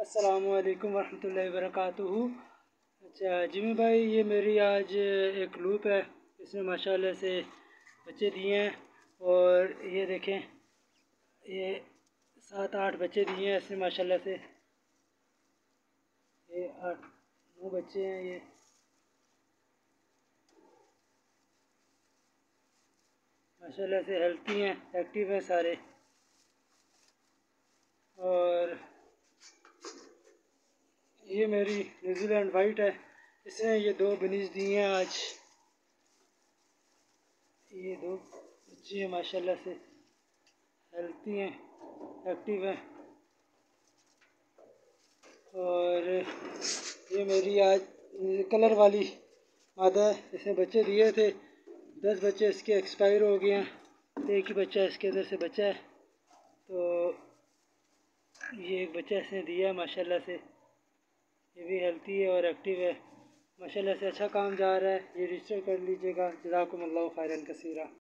अस्सलामुअलैकुम वरहमतुल्लाहि वबरकातुहू। अच्छा जिमी भाई, ये मेरी आज एक लूप है। इसमें माशाल्लाह से बच्चे दिए हैं और ये देखें, ये 7-8 बच्चे दिए हैं इसमें माशाल्लाह से। ये 8-9 बच्चे हैं। ये माशाल्लाह से हेल्थी हैं, एक्टिव हैं सारे। और ये मेरी न्यूजीलैंड वाइट है। इसने ये 2 बनीज दिए हैं आज। ये 2 बच्चे हैं माशाल्लाह से, हेल्थी हैं, एक्टिव हैं। और ये मेरी आज कलर वाली मादा है। इसने बच्चे दिए थे, 10 बच्चे इसके एक्सपायर हो गए हैं। एक ही बच्चा इसके अंदर से बचा है। तो ये एक बच्चा इसने दिया है माशाल्लाह से। ये भी हेल्थी है और एक्टिव है माशाल्लाह से। अच्छा काम जा रहा है, ये रजिस्टर कर लीजिएगा। जज़ाकुमुल्लाहु खैरन कसीरा।